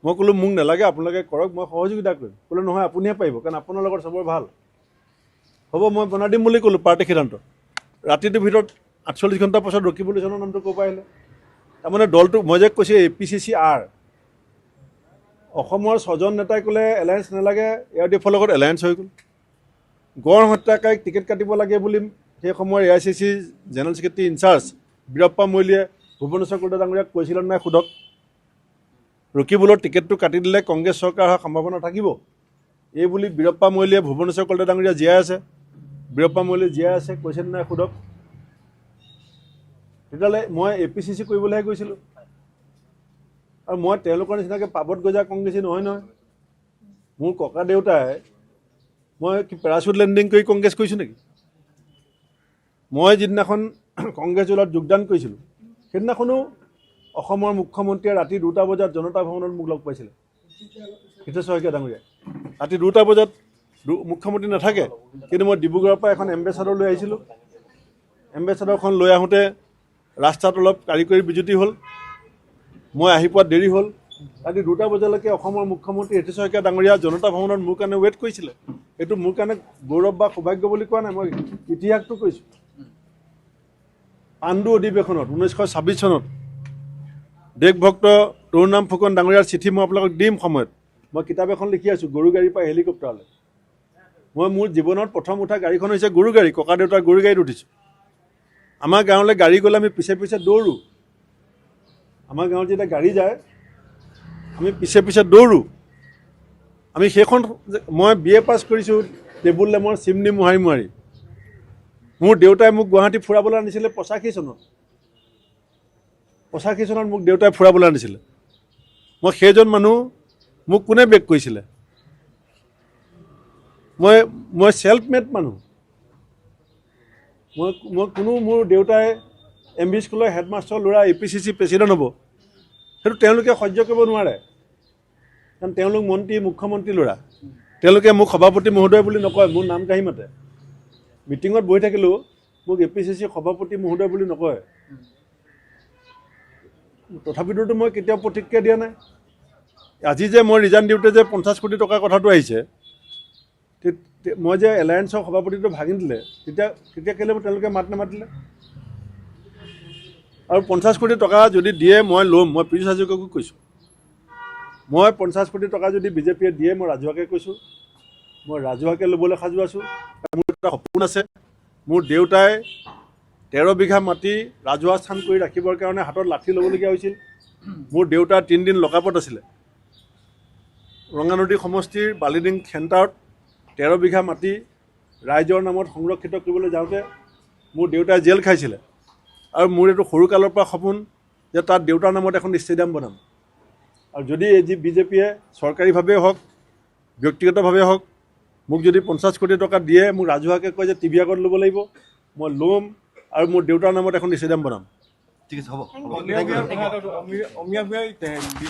মই ক'লোঁ মোক নালাগে, আপোনালোকে কৰক, মই সহযোগিতা কৰিম। ক'লে নহয়, আপুনিহে পাৰিব, কাৰণ আপোনাৰ লগত চবৰ ভাল। হ'ব, মই বনাই দিম বুলি ক'লোঁ, পাৰ্টি সিদ্ধান্ত। ৰাতিটোৰ ভিতৰত 48 ঘণ্টাৰ পাছত ৰকিবুল হাছানৰ নামটো ক'ৰ পৰা আহিলে? তাৰমানে দলটো, মই যে কৈছোঁ APCC-R, অসমৰ 6জন নেতাই ক'লে এলায়েন্স নালাগে, ARDF-ৰ লগত এলায়েন্স হৈ গ'ল। গড় হত্যাকাৰীক টিকেট কাটিব লাগে বুলি সেই সময়ৰ AICC general secretary incharge Veerappa মৈলীয়ে ভুৱনেশ্বৰ কলিতা ডাঙৰীয়াক কৈছিলে নাই সোধক। ৰকিবুলৰ টিকেটটো কাটি দিলে কংগ্ৰেছ চৰকাৰ হোৱাৰ সম্ভাৱনা থাকিব, এই বুলি বীৰপ্পা মৈলীয়ে ভুৱনেশ্বৰ কলিতা ডাঙৰীয়া জীয়াই আছে, বীৰপ্পা মৈলী জীয়াই আছে, কৈছে নাই সোধক। তেতিয়াহ'লে মই APCC কৰিবলৈহে গৈছিলোঁ, আৰু মই তেওঁলোকৰ নিচিনাকৈ পাবত গজা কংগ্ৰেছী নহয় নহয়। মোৰ ককা দেউতাই, মই কি পেৰাচুট লেণ্ডিং কৰি কংগ্ৰেছ কৰিছোঁ নেকি? মই যিদিনাখন কংগ্ৰেছ দলত যোগদান কৰিছিলোঁ, সেইদিনাখনো অসমৰ মুখ্যমন্ত্ৰীয়ে ৰাতি 2টা বজাত জনতা ভৱনত মোক লগ পাইছিলে, হিতেশ্বৰ শইকীয়া ডাঙৰীয়াই। ৰাতি 2টা বজাত মুখ্যমন্ত্ৰী নাথাকে, কিন্তু মই ডিব্ৰুগড়ৰ পৰা এখন এম্বেচাডৰ লৈ আহিছিলোঁ। এম্বেচাডৰখন লৈ আহোঁতে ৰাস্তাত অলপ কাৰিকৰী বিজুতি হ'ল, মই আহি পোৱাত দেৰি হ'ল। ৰাতি 2টা বজালৈকে অসমৰ মুখ্যমন্ত্ৰী হিতেশ্বৰ শইকীয়া ডাঙৰীয়া জনতা ভৱনত মোৰ কাৰণে ৱেইট কৰিছিলে। এইটো মোৰ কাৰণে গৌৰৱ বা সৌভাগ্য বুলি কোৱা নাই, মই ইতিহাসটো কৈছোঁ। পাণ্ডু অধিৱেশনত 1926 চনত দেশভক্ত তৰুণৰাম ফুকন ডাঙৰীয়াৰ চিঠি মই আপোনালোকক দিম সময়ত। মই কিতাপ এখন লিখি আছোঁ, গৰু গাড়ীৰ পৰা হেলিকপ্টাৰলৈ। মই মোৰ জীৱনত প্ৰথম উঠা গাড়ীখন হৈছে গৰু গাড়ী, ককা দেউতাৰ গৰু গাড়ীত উঠিছোঁ। আমাৰ গাঁৱলৈ গাড়ী গ'লে আমি পিছে পিছে দৌৰোঁ। আমাৰ গাঁৱত যেতিয়া গাড়ী যায়, আমি পিছে পিছে দৌৰোঁ। আমি সেইখন, মই BA পাছ কৰিছোঁ টেবুল লেমৰ চিমনি মোহাৰি মোহাৰি। মোৰ দেউতাই মোক গুৱাহাটী ফুৰাবলৈ আনিছিলে 85 চনত। 85 চনত মোক দেউতাই ফুৰাবলৈ আনিছিলে। মই সেইজন মানুহ, মোক কোনে বেক কৰিছিলে? মই ছেল্ফ মেড মানুহ। মোৰ দেউতাই MV স্কুলৰ হেডমাষ্টৰ ল'ৰা APCC প্ৰেচিডেণ্ট হ'ব, সেইটো তেওঁলোকে সহ্য কৰিব নোৱাৰে, কাৰণ তেওঁলোক মন্ত্ৰী, মুখ্যমন্ত্ৰী ল'ৰা। তেওঁলোকে মোক সভাপতি মহোদয় বুলি নকয়, মোৰ নাম কাঢ়ি মাতে। মিটিঙত বহি থাকিলেও মোক APCC সভাপতি মহোদয় বুলি নকয়। তথাপিতো মই কেতিয়াও প্ৰতিক্ৰিয়া দিয়া নাই। আজি যে মই ৰিজাইন দিওঁতে যে 50 কোটি টকাৰ কথাটো আহিছে, মই যে এলায়েন্সৰ সভাপতিটো ভাঙি দিলে, তেতিয়া কেলৈ তেওঁলোকে মাত নামাতিলে? আৰু 50 কোটি টকা যদি দিয়ে মই ল'ম, মই পীযুষ হাজৰিকাকো কৈছোঁ। মই 50 কোটি টকা যদি বিজেপিয়ে দিয়ে, মই ৰাজহুৱাকৈ কৈছোঁ, মই ৰাজহুৱাকৈ ল'বলৈ সাজু আছোঁ। মোৰ এটা সপোন আছে, মোৰ দেউতাই 13 বিঘা মাটি ৰাজহুৱা স্থান কৰি ৰাখিবৰ কাৰণে হাতত লাঠি ল'বলগীয়া হৈছিল। মোৰ দেউতাৰ 3 দিন লকআপত আছিলে। ৰঙানদী সমষ্টিৰ বালিডিং চেণ্টাৰত 13 বিঘা মাটি ৰাইজৰ নামত সংৰক্ষিত কৰিবলৈ যাওঁতে মোৰ দেউতাই জেল খাইছিলে। আৰু মোৰ এইটো সৰুকালৰ পৰা সপোন যে তাত দেউতাৰ নামত এখন ষ্টেডিয়াম বনাম। আৰু যদি এই যি বিজেপিয়ে চৰকাৰীভাৱে হওক, ব্যক্তিগতভাৱে হওক, মোক যদি 50 কোটি টকা দিয়ে, মোক ৰাজহুৱাকৈ কয় যে টিভি আগত ল'ব লাগিব, মই ল'ম আৰু মোৰ দেউতাৰ নামত এখন ষ্টেডিয়াম বনাম। ঠিক আছে, হ'ব।